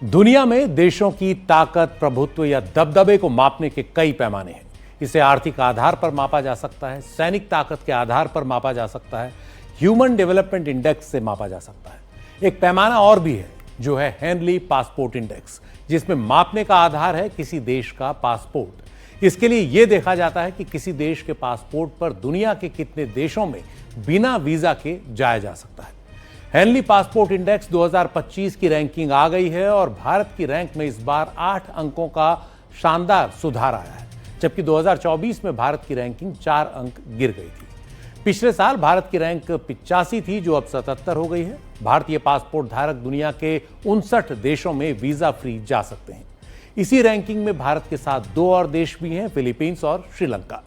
दुनिया में देशों की ताकत, प्रभुत्व या दबदबे को मापने के कई पैमाने हैं। इसे आर्थिक आधार पर मापा जा सकता है, सैनिक ताकत के आधार पर मापा जा सकता है, ह्यूमन डेवलपमेंट इंडेक्स से मापा जा सकता है। एक पैमाना और भी है जो है हेनली पासपोर्ट इंडेक्स, जिसमें मापने का आधार है किसी देश का पासपोर्ट। इसके लिए यह देखा जाता है कि किसी देश के पासपोर्ट पर दुनिया के कितने देशों में बिना वीजा के जाया जा सकता है। हेनली पासपोर्ट इंडेक्स 2025 की रैंकिंग आ गई है और भारत की रैंक में इस बार 8 अंकों का शानदार सुधार आया है, जबकि 2024 में भारत की रैंकिंग 4 अंक गिर गई थी। पिछले साल भारत की रैंक 85 थी, जो अब 77 हो गई है। भारतीय पासपोर्ट धारक दुनिया के 59 देशों में वीजा फ्री जा सकते हैं। इसी रैंकिंग में भारत के साथ 2 और देश भी हैं, फिलीपींस और श्रीलंका।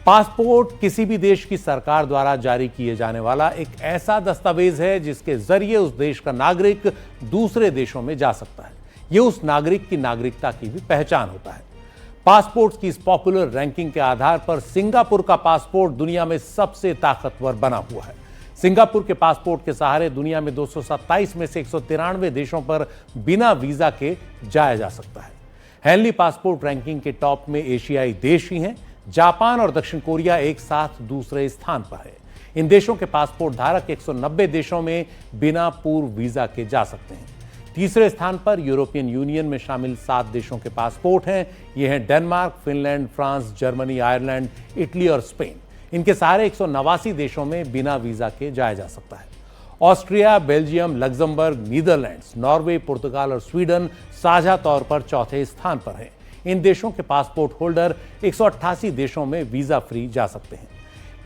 पासपोर्ट किसी भी देश की सरकार द्वारा जारी किए जाने वाला एक ऐसा दस्तावेज है जिसके जरिए उस देश का नागरिक दूसरे देशों में जा सकता है। यह उस नागरिक की नागरिकता की भी पहचान होता है। पासपोर्ट की इस पॉपुलर रैंकिंग के आधार पर सिंगापुर का पासपोर्ट दुनिया में सबसे ताकतवर बना हुआ है। सिंगापुर के पासपोर्ट के सहारे दुनिया में 227 में से 193 देशों पर बिना वीजा के जाया जा सकता है। हेनली पासपोर्ट रैंकिंग के टॉप में एशियाई देश ही हैं। जापान और दक्षिण कोरिया एक साथ दूसरे स्थान पर है। इन देशों के पासपोर्ट धारक 190 देशों में बिना पूर्व वीजा के जा सकते हैं। तीसरे स्थान पर यूरोपियन यूनियन में शामिल 7 देशों के पासपोर्ट हैं। ये हैं Denmark, Finland, France, Germany, Ireland, Italy और स्पेन। इनके सारे 189 देशों में बिना वीजा के जाया जा सकता है। Austria, Belgium, Luxembourg, Netherlands, Norway, पुर्तगाल और स्वीडन साझा तौर पर चौथे स्थान पर हैं। इन देशों के पासपोर्ट होल्डर 188 देशों में वीजा फ्री जा सकते हैं।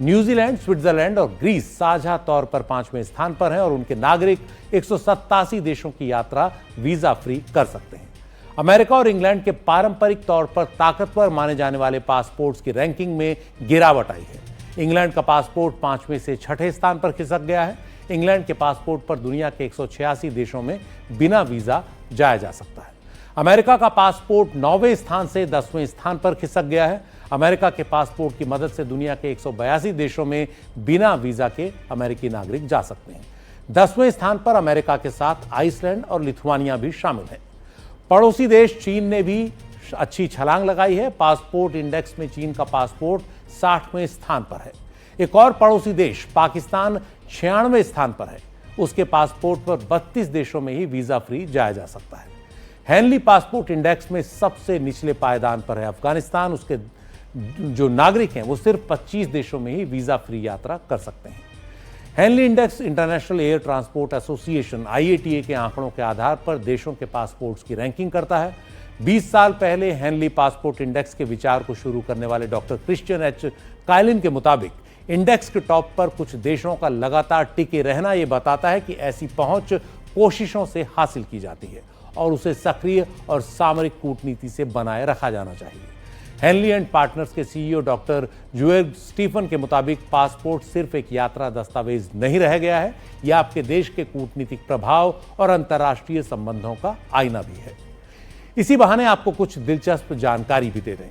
न्यूजीलैंड, स्विट्जरलैंड और ग्रीस साझा तौर पर 5वें स्थान पर हैं और उनके नागरिक 187 देशों की यात्रा वीजा फ्री कर सकते हैं। अमेरिका और इंग्लैंड के पारंपरिक तौर पर ताकतवर माने जाने वाले पासपोर्ट्स की रैंकिंग में गिरावट आई है। इंग्लैंड का पासपोर्ट 5वें से 6ठे स्थान पर खिसक गया है। इंग्लैंड के पासपोर्ट पर दुनिया के 186 देशों में बिना वीजा जाया जा सकता है। अमेरिका का पासपोर्ट 9वें स्थान से 10वें स्थान पर खिसक गया है। अमेरिका के पासपोर्ट की मदद से दुनिया के 182 देशों में बिना वीजा के अमेरिकी नागरिक जा सकते हैं। 10वें स्थान पर अमेरिका के साथ आइसलैंड और लिथुआनिया भी शामिल हैं। पड़ोसी देश चीन ने भी अच्छी छलांग लगाई है। पासपोर्ट इंडेक्स में चीन का पासपोर्ट 60वें स्थान पर है। एक और पड़ोसी देश पाकिस्तान 96वें स्थान पर है। उसके पासपोर्ट पर 32 देशों में ही वीजा फ्री जाया जा सकता है। हेनली पासपोर्ट इंडेक्स में सबसे निचले पायदान पर है अफगानिस्तान। उसके जो नागरिक हैं वो सिर्फ 25 देशों में ही वीजा फ्री यात्रा कर सकते हैं। Henley index international air transport association IATA के आंकड़ों के आधार पर देशों के पासपोर्ट्स की रैंकिंग करता है। 20 साल पहले हेनली पासपोर्ट इंडेक्स के विचार को शुरू करने वाले डॉक्टर क्रिश्चियन H. काइलिन के मुताबिक इंडेक्स के टॉप पर कुछ देशों का लगातार टिके रहना यह बताता है कि ऐसी पहुंच कोशिशों से हासिल की जाती है और उसे सक्रिय और सामरिक कूटनीति से बनाए रखा जाना चाहिए। हेनली एंड पार्टनर्स के CEO डॉक्टर जुएर्ग स्टीफन के मुताबिक पासपोर्ट सिर्फ एक यात्रा दस्तावेज नहीं रह गया है, यह आपके देश के कूटनीतिक प्रभाव और अंतर्राष्ट्रीय संबंधों का आईना भी है। इसी बहाने आपको कुछ दिलचस्प जानकारी भी दे दें।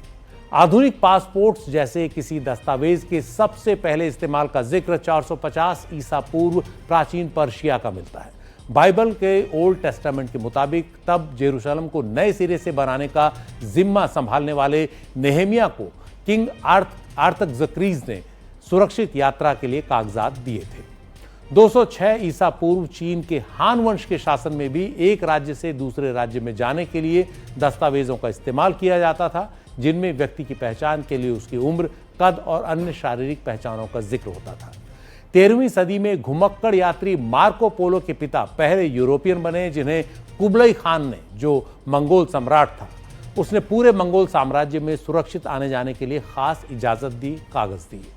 आधुनिक पासपोर्ट्स जैसे किसी दस्तावेज के सबसे पहले इस्तेमाल का जिक्र 450 ईसा पूर्व प्राचीन पर्शिया का मिलता है। बाइबल के ओल्ड टेस्टामेंट के मुताबिक तब जेरूशलेम को नए सिरे से बनाने का जिम्मा संभालने वाले नेहेमिया को किंग आर्तग्जक्रीज ने सुरक्षित यात्रा के लिए कागजात दिए थे। 206 ईसा पूर्व चीन के हान वंश के शासन में भी एक राज्य से दूसरे राज्य में जाने के लिए दस्तावेजों का इस्तेमाल किया जाता था, जिनमें व्यक्ति की पहचान के लिए उसकी उम्र, कद और अन्य शारीरिक पहचानों का जिक्र होता था। 13वीं सदी में घुमक्कड़ यात्री मार्को पोलो के पिता पहले यूरोपियन बने, जिन्हें कुबलई खान ने, जो मंगोल सम्राट था, उसने पूरे मंगोल साम्राज्य में सुरक्षित आने जाने के लिए खास इजाजत दी, कागज दिए।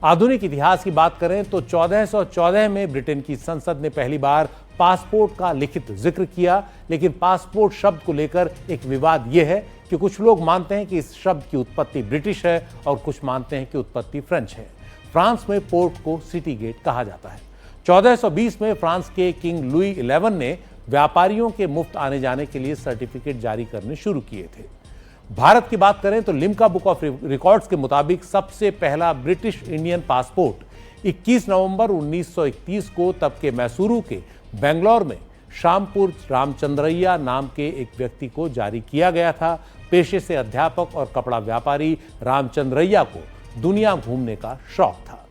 आधुनिक इतिहास की बात करें तो 1414 में ब्रिटेन की संसद ने पहली बार पासपोर्ट का लिखित जिक्र किया, लेकिन पासपोर्ट शब्द को लेकर एक विवाद यह है कि कुछ लोग मानते हैं कि इस शब्द की उत्पत्ति ब्रिटिश है और कुछ मानते हैं कि उत्पत्ति फ्रेंच है। फ्रांस में पोर्ट को सिटी गेट कहा जाता है। 1420 में फ्रांस के किंग लुई 11 ने व्यापारियों के मुफ्त आने जाने के लिए सर्टिफिकेट जारी करने शुरू किए थे। भारत की बात करें तो लिम्का बुक ऑफ रिकॉर्ड्स के मुताबिक सबसे पहला ब्रिटिश इंडियन पासपोर्ट 21 नवंबर 1931 को तब के मैसूरू के बेंगलोर में शामपुर रामचंद्रैया नाम के एक व्यक्ति को जारी किया गया था। पेशे से अध्यापक और कपड़ा व्यापारी रामचंद्रैया को दुनिया घूमने का शौक था।